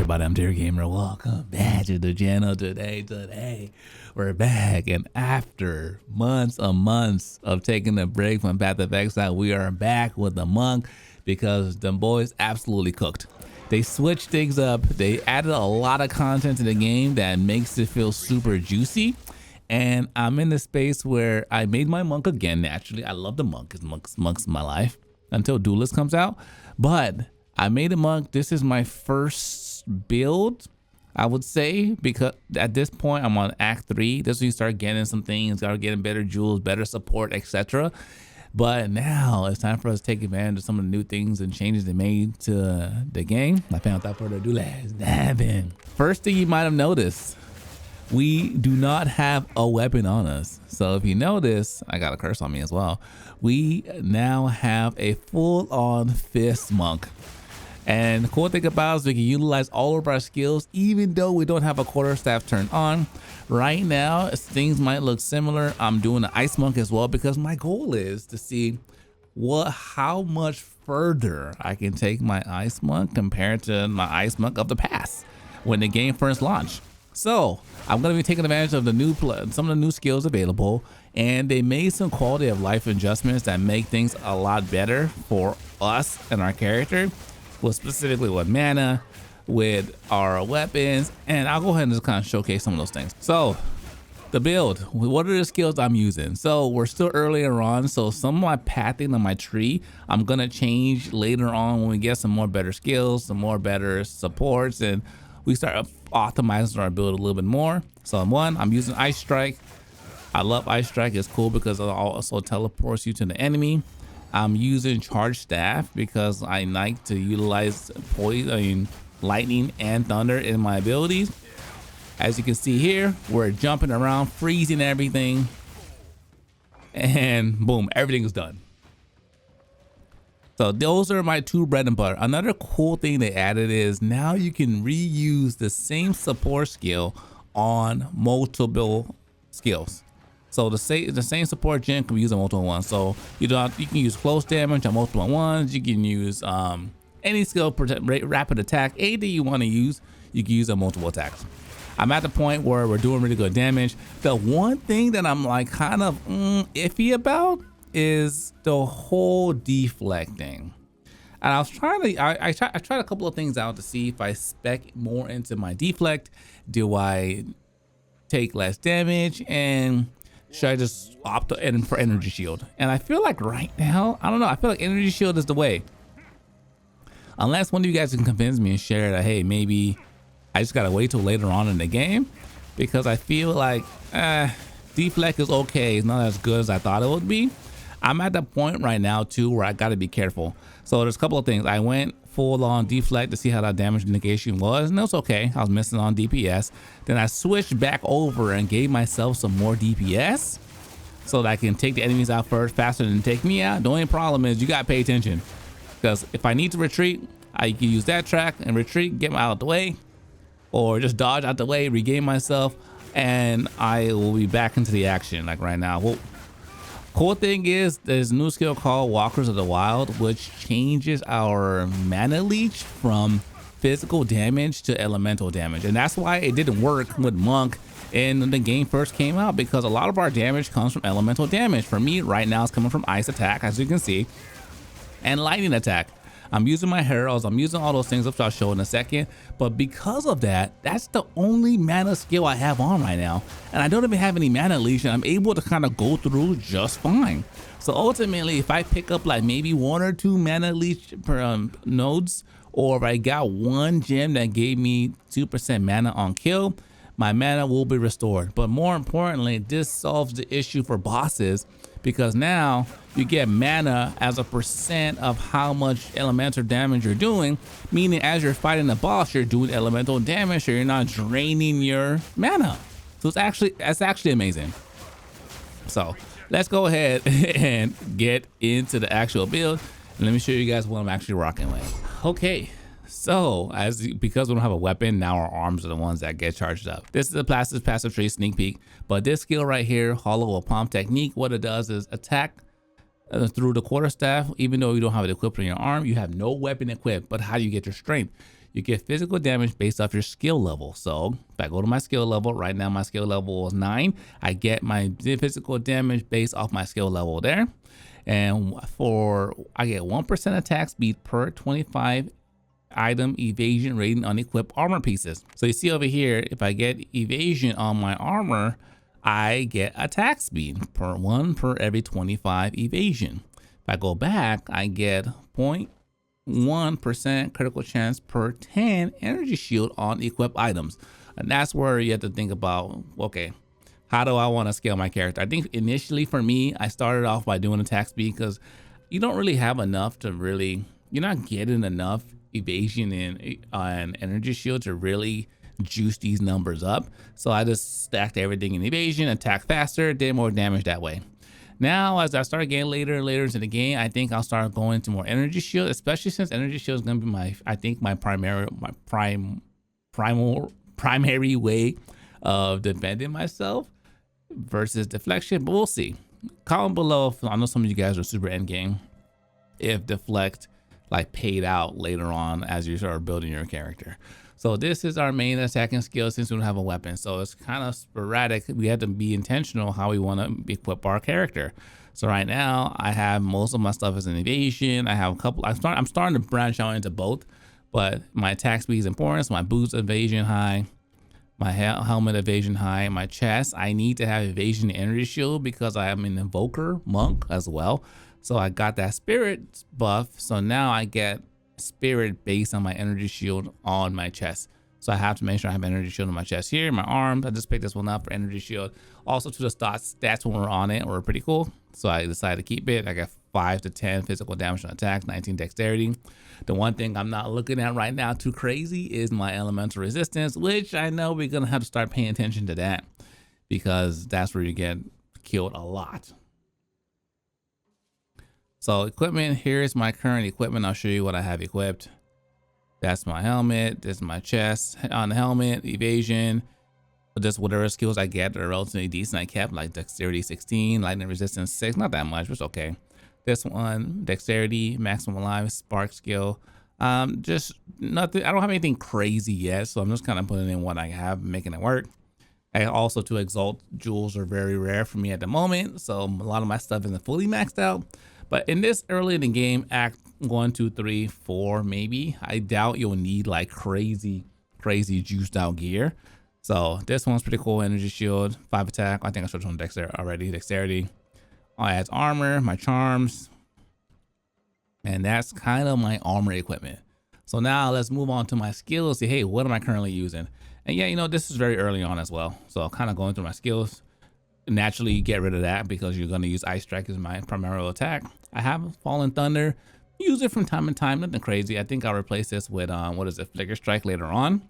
everybody, I'm Dear Gamer. Welcome back to the channel today. We're back, and after months of taking a break from Path of Exile, we are back with the monk because the boys absolutely cooked. They switched things up. They added a lot of content to the game that makes it feel super juicy. And I'm in the space where I made my monk again. Naturally, I love the monk because monk's my life until Duelist comes out. But I made a monk. This is my first build, I would say, because at this point I'm on Act 3. This is when you start getting some things, start getting better jewels, better support, etc. But now it's time for us to take advantage of some of the new things and changes they made to the game. I found without further ado, let's dive in. First thing you might have noticed, we do not have a weapon on us. So if you notice, I got a curse on me as well. We now have a full-on fist monk. And the cool thing about it is we can utilize all of our skills even though we don't have a quarterstaff turned on. Right now, things might look similar. I'm doing an ice monk as well because my goal is to see how much further I can take my ice monk compared to my ice monk of the past when the game first launched. So I'm going to be taking advantage of some of the new skills available, and they made some quality of life adjustments that make things a lot better for us and our character. Well, specifically with mana, with our weapons, and I'll go ahead and just kind of showcase some of those things. So the build, what are the skills I'm using? So we're still earlier on, so some of my pathing on my tree I'm gonna change later on when we get some more better skills, some more better supports, and we start optimizing our build a little bit more. So I'm using Ice Strike. I love Ice Strike. It's cool because it also teleports you to the enemy. I'm using Charge Staff because I like to utilize lightning and thunder in my abilities. As you can see here, we're jumping around, freezing everything, and boom, everything is done. So those are my two bread and butter. Another cool thing they added is now you can reuse the same support skill on multiple skills. So the same support gen can be used on multiple ones. So you can use close damage on multiple ones. You can use any skill, rapid attack, anything you want to use, you can use on multiple attacks. I'm at the point where we're doing really good damage. The one thing that I'm like kind of iffy about is the whole deflecting. And I was trying to, I tried a couple of things out to see if I spec more into my deflect. Do I take less damage, and should I just opt in for energy shield? And I feel like right now, I don't know, I feel like energy shield is the way. Unless one of you guys can convince me and share that, hey, maybe I just gotta wait till later on in the game, because I feel like deflect is okay. It's not as good as I thought it would be. I'm at the point right now too where I gotta be careful. So there's a couple of things. I went full on deflect to see how that damage negation was, and it was okay. I was missing on DPS. Then I switched back over and gave myself some more DPS so that I can take the enemies out first faster than take me out. The only problem is you gotta pay attention, because if I need to retreat, I can use that track and retreat, get me out of the way, or just dodge out the way, regain myself, and I will be back into the action like right now. Well, cool thing is there's a new skill called Walkers of the Wild, which changes our mana leech from physical damage to elemental damage. And that's why it didn't work with Monk when the game first came out, because a lot of our damage comes from elemental damage. For me right now, it's coming from ice attack, as you can see, and lightning attack. I'm using my heralds, I'm using all those things, which I'll show in a second. But because of that, that's the only mana skill I have on right now. And I don't even have any mana leech, and I'm able to kind of go through just fine. So ultimately, if I pick up like maybe 1 or 2 mana leech per nodes, or if I got one gem that gave me 2% mana on kill, my mana will be restored. But more importantly, this solves the issue for bosses, because now you get mana as a percent of how much elemental damage you're doing, meaning as you're fighting the boss, you're doing elemental damage, so you're not draining your mana. So that's actually amazing. So let's go ahead and get into the actual build, and let me show you guys what I'm actually rocking with. Okay, so because we don't have a weapon, now our arms are the ones that get charged up. This is a passive tree sneak peek, but this skill right here, Hollow of Palm technique, what it does is attack through the quarterstaff. Even though you don't have it equipped on your arm, you have no weapon equipped. But how do you get your strength? you get physical damage based off your skill level. So if I go to my skill level, right now my skill level is 9. I get my physical damage based off my skill level there. And I get 1% attack speed per 25 item evasion rating on equipped armor pieces. So you see over here, if I get evasion on my armor, I get attack speed per 1 per every 25 evasion. If I go back, I get 0.1% critical chance per 10 energy shield on equipped items. And that's where you have to think about, okay, how do I want to scale my character? I think initially for me, I started off by doing attack speed because you don't really have enough to really, you're not getting enough evasion and energy shield to really juice these numbers up. So I just stacked everything in evasion, attack faster, did more damage that way. Now, as I start getting later and later into the game, I think I'll start going to more energy shield, especially since energy shield is going to be my primary way of defending myself versus deflection. But we'll see. Comment below if I know some of you guys are super end game, if deflect like paid out later on as you start building your character. So this is our main attacking skill since we don't have a weapon. So it's kind of sporadic. We have to be intentional how we want to equip our character. So right now I have most of my stuff as an evasion. I have a couple, I'm starting to branch out into both, but my attack speed is important. So my boots evasion high, my helmet evasion high, my chest, I need to have evasion energy shield because I am an invoker monk as well. So I got that spirit buff. So now I get spirit based on my energy shield on my chest. So I have to make sure I have energy shield on my chest here. My arms, I just picked this one up for energy shield. Also to the stats when we're on it were pretty cool. So I decided to keep it. I got 5 to 10 physical damage on attack, 19 dexterity. The one thing I'm not looking at right now too crazy is my elemental resistance, which I know we're gonna have to start paying attention to that because that's where you get killed a lot. So equipment, here's my current equipment. I'll show you what I have equipped. That's my helmet. This is my chest on the helmet, evasion. But just whatever skills I get are relatively decent. I kept like dexterity 16, lightning resistance 6, not that much, but it's okay. This one, dexterity, maximum alive, spark skill. Just nothing, I don't have anything crazy yet. So I'm just kind of putting in what I have, making it work. I also to exalt jewels are very rare for me at the moment. So a lot of my stuff isn't fully maxed out. But in this early in the game, act 1, 2, 3, 4, maybe, I doubt you'll need like crazy juiced out gear. So this one's pretty cool. Energy shield, 5 attack. I think I showed you on dexterity already. Dexterity. Adds armor, my charms. And that's kind of my armor equipment. So now let's move on to my skills. See, hey, what am I currently using? And yeah, you know, this is very early on as well. So kind of going through my skills. Naturally get rid of that because you're going to use ice strike as my primary attack. I have fallen thunder, use it from time to time, nothing crazy. I think I'll replace this with what is it, flicker strike later on.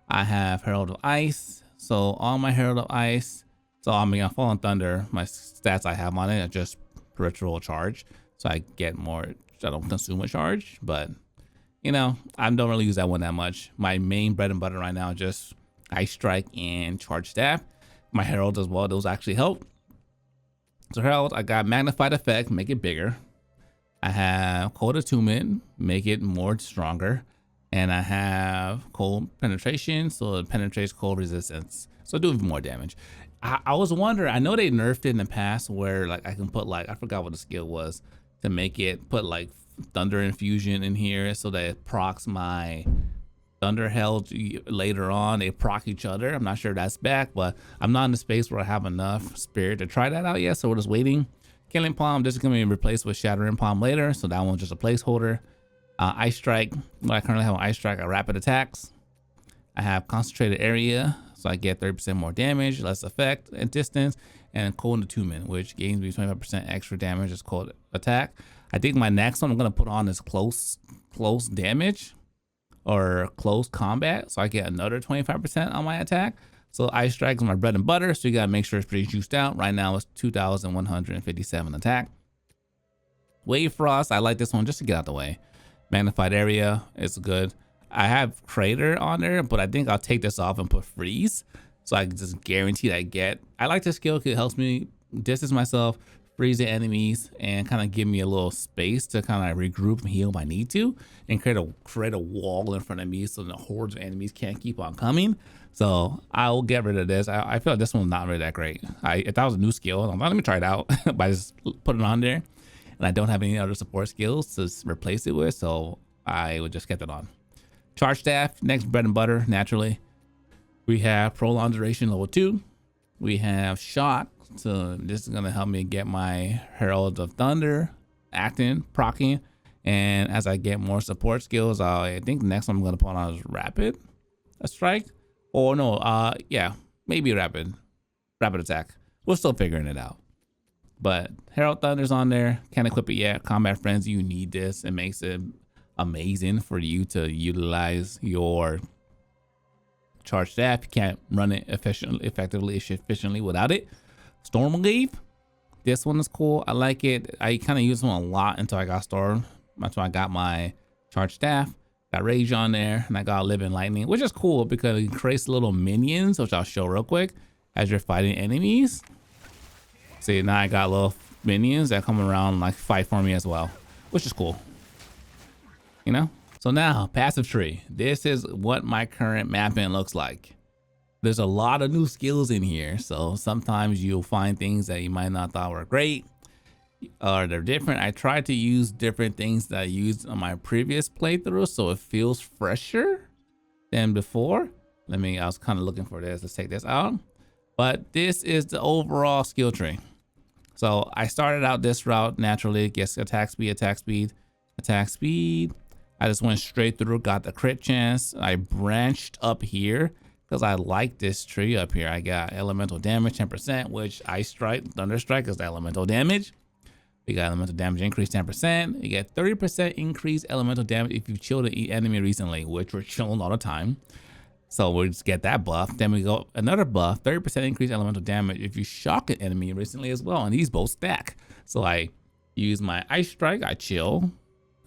I have herald of ice, so all my herald of ice, so I mean fallen thunder, my stats I have on it are just peripheral charge, so I get more, I don't consume a charge, but you know, I don't really use that one that much. My main bread and butter right now is just ice strike and charge staff. My herald as well, those actually help. So herald, I got magnified effect, make it bigger. I have cold attunement, make it more stronger. And I have cold penetration, so it penetrates cold resistance. So do more damage. I was wondering, I know they nerfed it in the past where like I can put like, I forgot what the skill was to make it, put like thunder infusion in here so that it procs my thunder held later on. They proc each other. I'm not sure that's back, but I'm not in the space where I have enough spirit to try that out yet. So we're just waiting. Killing Palm, this is going to be replaced with Shattering Palm later. So that one's just a placeholder. Ice Strike, what I currently have on Ice Strike are rapid attacks. I have concentrated area, so I get 30% more damage, less effect and distance, and cold attunement, which gains me 25% extra damage as cold attack. I think my next one I'm going to put on is close damage or close combat, so I get another 25% on my attack. So Ice Strike is my bread and butter, so you gotta make sure it's pretty juiced out. Right now it's 2,157 attack. Wave Frost, I like this one just to get out the way. Magnified area is good. I have Crater on there, but I think I'll take this off and put Freeze, so I can just guarantee that I like this skill because it helps me distance myself, freeze the enemies, and kind of give me a little space to kind of regroup and heal if I need to, and create a wall in front of me so the hordes of enemies can't keep on coming. So I will get rid of this. I feel like this one's not really that great. If that was a new skill, I'm like, let me try it out. But I just put it on there, and I don't have any other support skills to replace it with, so I would just kept it on. Charge staff, next bread and butter, naturally. We have prolonged duration level 2. We have shock, so this is gonna help me get my Herald of Thunder acting, proccing, and as I get more support skills, I think the next one I'm gonna put on is rapid, a strike, or no, yeah, maybe rapid attack. We're still figuring it out. But Herald Thunder's on there. Can't equip it yet. Combat Frenzy, you need this. It makes it amazing for you to utilize your charge staff. You can't run it efficiently without it. Storm Wave, this one is cool. I like it. I kind of use one a lot until I got Storm. That's when I got my charge staff. Got Rage on there, and I got Living Lightning, which is cool because it creates little minions, which I'll show real quick as you're fighting enemies. See, now I got little minions that come around like fight for me as well, which is cool. You know? So now, passive tree. This is what my current mapping looks like. There's a lot of new skills in here, so sometimes you'll find things that you might not thought were great or they're different. I tried to use different things that I used on my previous playthrough, so it feels fresher than before. I was kind of looking for this. Let's take this out. But this is the overall skill tree. So I started out this route naturally. Guess attack speed, attack speed, attack speed. I just went straight through, got the crit chance. I branched up here because I like this tree up here. I got elemental damage 10%, which Ice Strike, Thunder Strike is the elemental damage. We got elemental damage increase 10%. You get 30% increased elemental damage if you've chilled an enemy recently, which we're chilling all the time. So we'll just get that buff. Then we go another buff, 30% increased elemental damage if you shock an enemy recently as well. And these both stack. So I use my Ice Strike, I chill.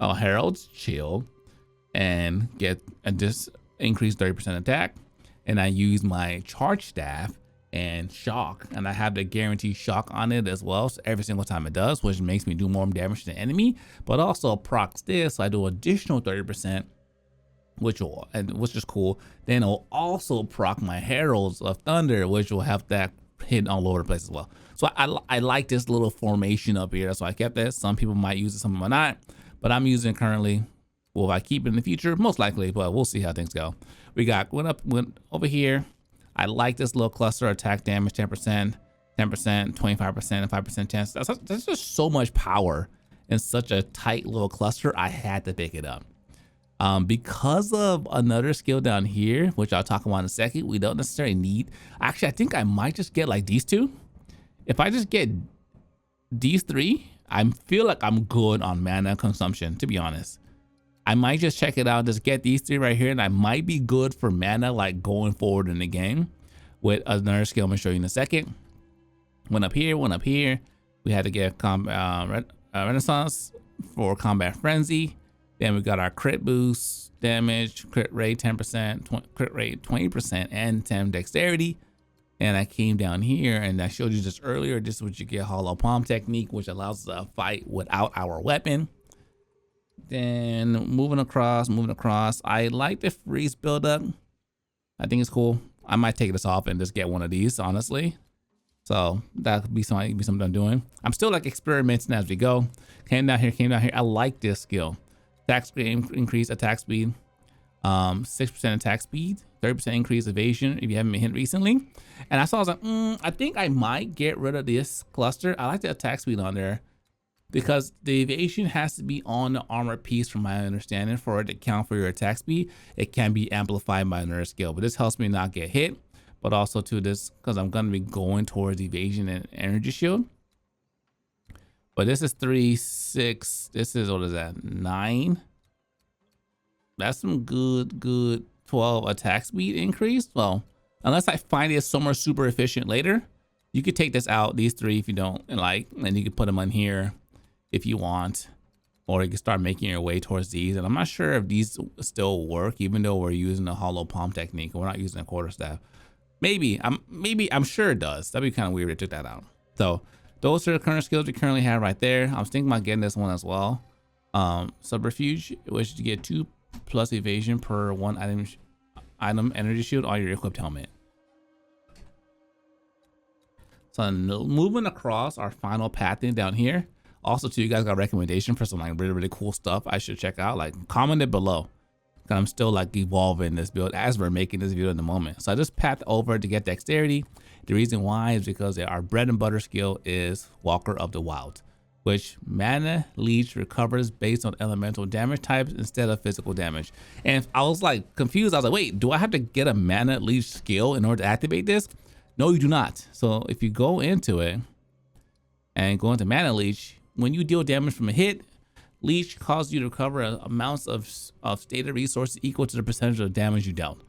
Herald's chill and get this increased 30% attack. And I use my charge staff and shock, and I have the guaranteed shock on it as well. So every single time it does, which makes me do more damage to the enemy, but also procs this. So I do additional 30%, which is cool. Then it'll also proc my Heralds of Thunder, which will have that hit all over the place as well. So I like this little formation up here. That's why I kept that. Some people might use it, some might not. But I'm using it currently. Will I keep it in the future? Most likely, but we'll see how things go. We went over here. I like this little cluster attack damage 10%, 10%, 25%, and 5% chance. That's just so much power in such a tight little cluster. I had to pick it up. Because of another skill down here, which I'll talk about in a second, we don't necessarily need. Actually, I think I might just get like these two. If I just get these three, I feel like I'm good on mana consumption, to be honest. I might just check it out, just get these three right here, and I might be good for mana like going forward in the game with another skill I'm gonna show you in a second. One up here. We had to get Renaissance for Combat Frenzy. Then we got our crit boost, damage, crit rate 10%, crit rate 20%, and 10 dexterity. And I came down here and I showed you just earlier, this is what you get, hollow palm technique, which allows us to fight without our weapon. Then moving across. I like the freeze buildup. I think it's cool. I might take this off and just get one of these, honestly. So that could be something I'm doing. I'm still like experimenting as we go. Came down here. I like this skill. Attack speed increase, attack speed. 6% attack speed, 30% increase evasion if you haven't been hit recently. And I was like, I think I might get rid of this cluster. I like the attack speed on there because the evasion has to be on the armor piece from my understanding for it to count for your attack speed. It can be amplified by another skill, but this helps me not get hit, but also to this because I'm going to be going towards evasion and energy shield. But this is 3, 6, this is, what is that, 9? That's some good 12 attack speed increase. Well, unless I find it somewhere super efficient later, you could take this out, these three, if you don't like, and you can put them on here if you want, or you can start making your way towards these. And I'm not sure if these still work, even though we're using the hollow palm technique. We're not using a quarterstaff. I'm sure it does. That'd be kind of weird if I took that out. So those are the current skills we currently have right there. I was thinking about getting this one as well. Subterfuge, which you get 2 plus evasion per 1 item energy shield on your equipped helmet. So moving across our final pathing down here. Also too, you guys got a recommendation for some like really cool stuff I should check out. Like comment it below. Cause I'm still like evolving this build as we're making this video in the moment. So I just pathed over to get dexterity. The reason why is because our bread and butter skill is Walker of the Wild, which mana leech recovers based on elemental damage types instead of physical damage. And I was like confused. I was like, wait, do I have to get a mana leech skill in order to activate this? No, you do not. So if you go into it and go into mana leech, when you deal damage from a hit, leech causes you to recover amounts of stated resources equal to the percentage of damage you dealt.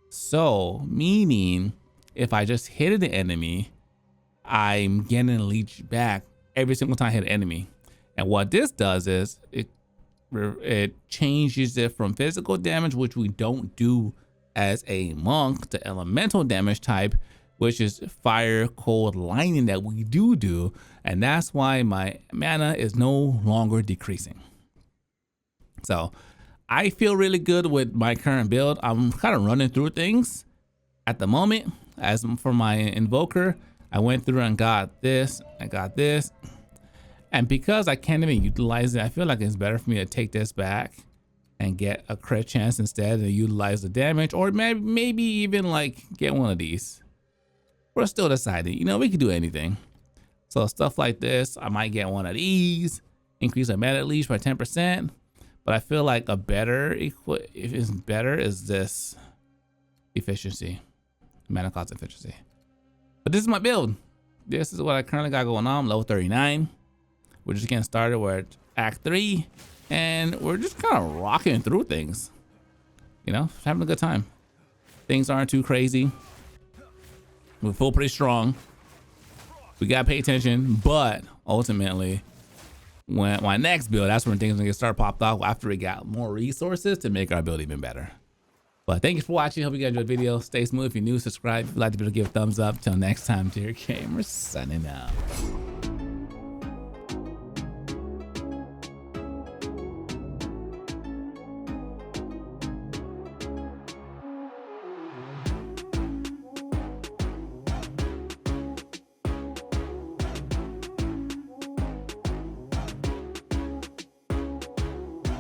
So meaning if I just hit an enemy, I'm getting a leech back every single time I hit an enemy. And what this does is it changes it from physical damage, which we don't do as a monk, to elemental damage type, which is fire, cold, lightning that we do. And that's why my mana is no longer decreasing. So I feel really good with my current build. I'm kind of running through things at the moment. As for my invoker, I went through and got this, I got this. And because I can't even utilize it, I feel like it's better for me to take this back and get a crit chance instead and utilize the damage, or maybe even like get one of these. We're still deciding, you know, we could do anything. So stuff like this, I might get one of these, increase our mana leech by 10%. But I feel like a better, if it's better, is this efficiency, mana cost efficiency. But this is my build. This is what I currently got going on. I'm level 39. We're just getting started. We're at Act 3, and we're just kind of rocking through things. You know, having a good time. Things aren't too crazy. We feel pretty strong. We gotta pay attention, but ultimately, when my next build, that's when things are gonna start popped off after we got more resources to make our build even better. But thank you for watching. Hope you guys enjoyed the video. Stay smooth. If you're new, subscribe. If you'd like the video, give a thumbs up. Till next time, dear gamers, signing out.